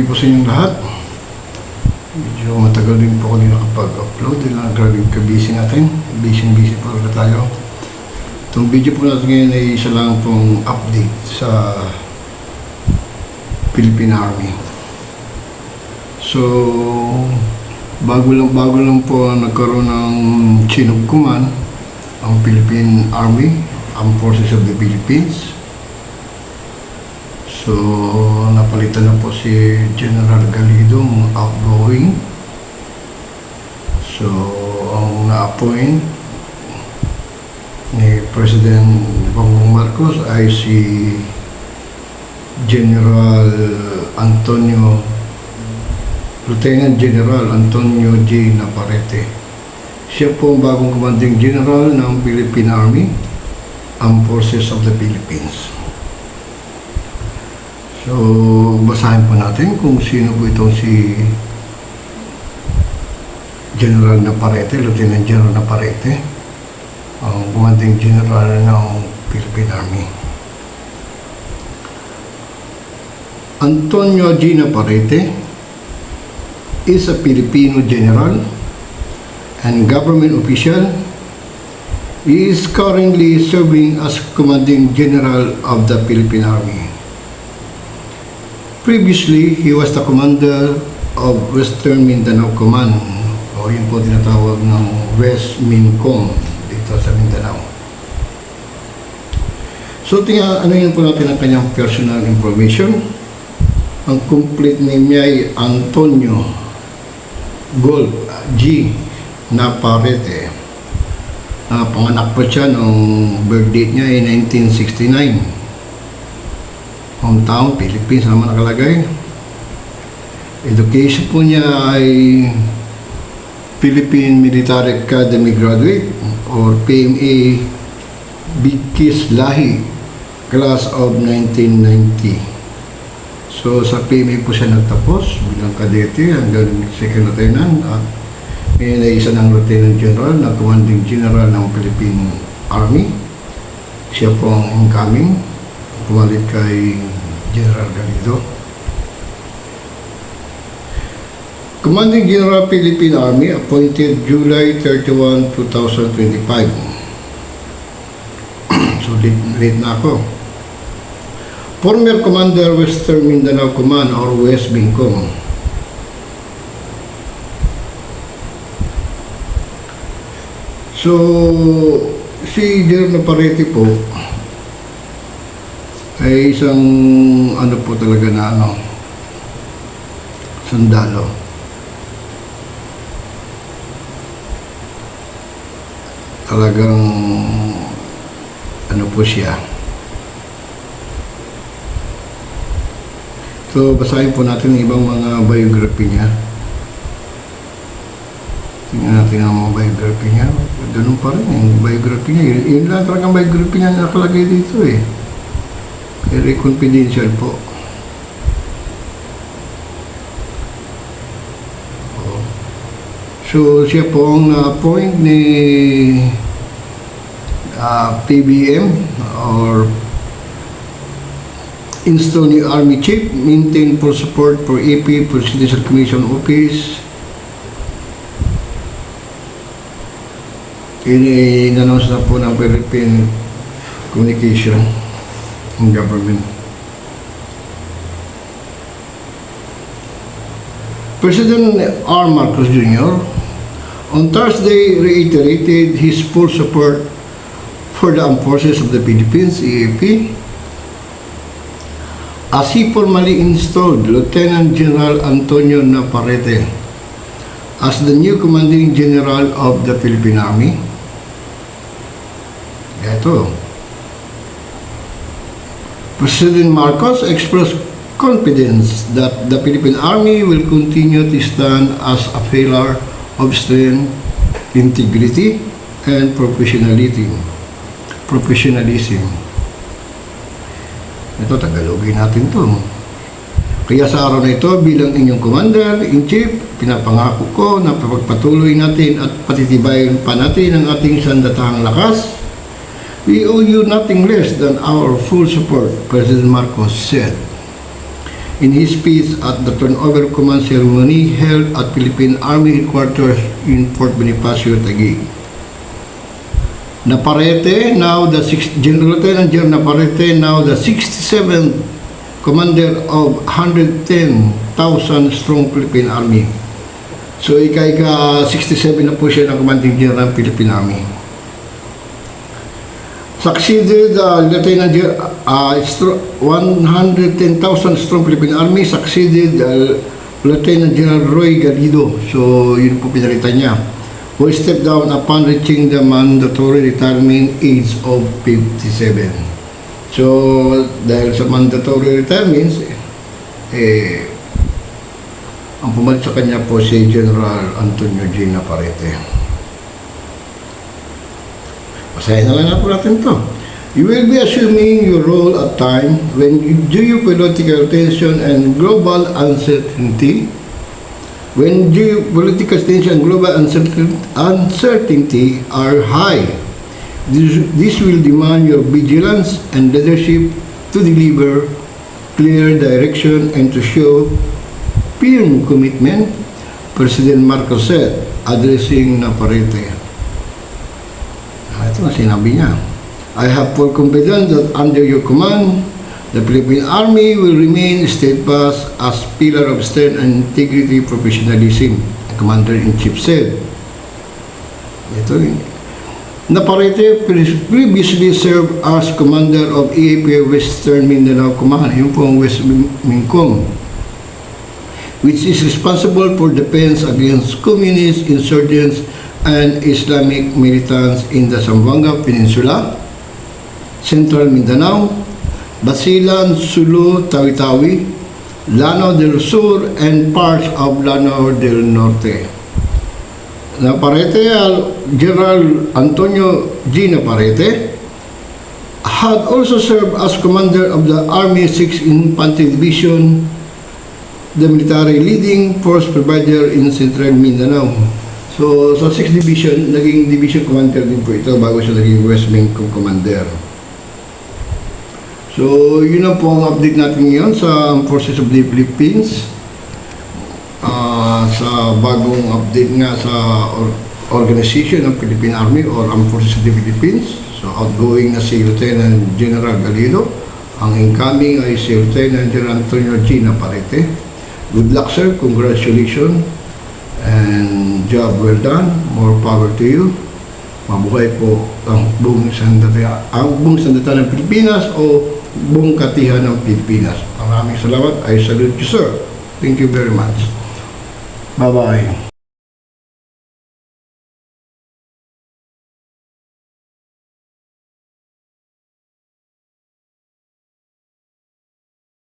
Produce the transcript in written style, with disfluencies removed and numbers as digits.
po sa inyong lahat. Medyo matagal din po ako din nakapag-upload dahil grabe ka-busy natin. Busy po ulit tayo. Itong video po natin ngayon ay isa lang pong update sa Philippine Army. So, bago lang po nagkaroon ng chain of command ang Philippine Army, Armed Forces of the Philippines. So, napalitan na po si General Galido, outgoing. So, ang na-appoint ni President Bongbong Marcos ay si Lieutenant General Antonio J. Navarrete. Siya po ang bagong commanding general ng Philippine Army, Armed Forces of the Philippines. So, basahin po natin kung sino po itong si General Navarrete, Lieutenant General Navarrete, ang commanding general ng Philippine Army. Antonio G. Navarrete is a Filipino general and government official. He is currently serving as commanding general of the Philippine Army. Previously, he was the commander of Western Mindanao Command, o yun po tinatawag ng West Mincom dito sa Mindanao. So, ano yun po natin ang kanyang personal information. Ang complete name niya ay Antonio Gold G. Navarrete. Panganak po siya nung birth date niya ay 1969. Hometown, Philippines naman nakalagay. Education po niya ay Philippine Military Academy graduate or PMA Bigkis Lahi, class of 1990. So sa PMA po siya nagtapos bilang kadete hanggang second lieutenant at ngayon ay isa ng lieutenant general na commanding general ng Philippine Army. Siya po ang incoming, pumalit kay General Galido. Commanding General Philippine Army, appointed July 31, 2025. So late na ako. Former Commander Western Mindanao Command or West Mincom. So si General Navarrete po ay isang po talaga na sundalo. Talagang po siya. So basahin po natin ang ibang mga biography niya. Tingnan natin ang mga biography niya. Ganun pa rin yung biography niya. Yun lang talagang biography niya nakalagay dito eh. Very confidential po. So, siya po ang na-appoint ni PBM or install new Army Chief, maintain full support for AP, Presidential Commission Office. In-announce na po ng Philippine Communication and Government. President R. Marcos Jr. on Thursday reiterated his full support for the Armed Forces of the Philippines, EAP, as he formally installed Lieutenant General Antonio Navarrete as the new commanding general of the Philippine Army. Ito. President Marcos expressed confidence that the Philippine Army will continue to stand as a pillar of strength, integrity, and professionalism. Ito, Tagalogin natin to. Kaya sa araw na ito, bilang inyong Commander-in-Chief, pinapangako ko na pagpatuloy natin at patitibayin pa natin ang ating sandatahang lakas. We owe you nothing less than our full support, President Marcos said. in his speech at the turnover command ceremony held at Philippine Army Headquarters in Fort Bonifacio, Taguig. Naparrete, now the General Lieutenant General Naparrete, now the 67th Commander of 110,000 strong Philippine Army. So ika 67 na po siya ng Commanding General ng Philippine Army. Succeeded Lieutenant 110,000 strong Philippine Army, succeeded Lieutenant General Roy Garrido. So yun po pinalitan niya, who stepped down upon reaching the mandatory retirement age of 57. So, dahil sa mandatory retirements, ang pumalit sa kanya po si General Antonio G. Naparrete. Basahin na lang na po natin to. You will be assuming your role at time when geopolitical tension and global uncertainty when geopolitical tension and global uncertainty are high. This will demand your vigilance and leadership to deliver clear direction and to show firm commitment, President Marcos said, addressing Naparrete. Ito ang sinabi niya. I have full confidence that under your command, the Philippine Army will remain steadfast as pillar of strength and integrity professionalism, the Commander-in-Chief said. Ito Naparrete previously served as Commander of EAP Western Mindanao Command, yung pong West Mincom, which is responsible for defense against communist insurgents and Islamic militants in the Zamboanga Peninsula, Central Mindanao, Basilan, Sulu, Tawi-Tawi, Lanao del Sur, and parts of Lanao del Norte. Naparrete, General Antonio G. Naparrete had also served as commander of the Army 6th Infantry Division, the military leading force provider in Central Mindanao. So, sa 6th Division, naging Division Commander din po ito bago siya naging West Mincom Commander. So, yun ang po ang update natin ngayon sa Forces of the Philippines. Sa bagong update nga sa organization ng Philippine Army or Armed Forces of the Philippines. So, outgoing na si Lieutenant General Garrido. Ang incoming ay si Lieutenant General Antonio G. Naparrete. Good luck, sir. Congratulations. And job well done. More power to you. Mabuhay po ang buong sandata ng Pilipinas o buong katihan ng Pilipinas. Maraming salamat. I salute you, sir. Thank you very much. Bye-bye.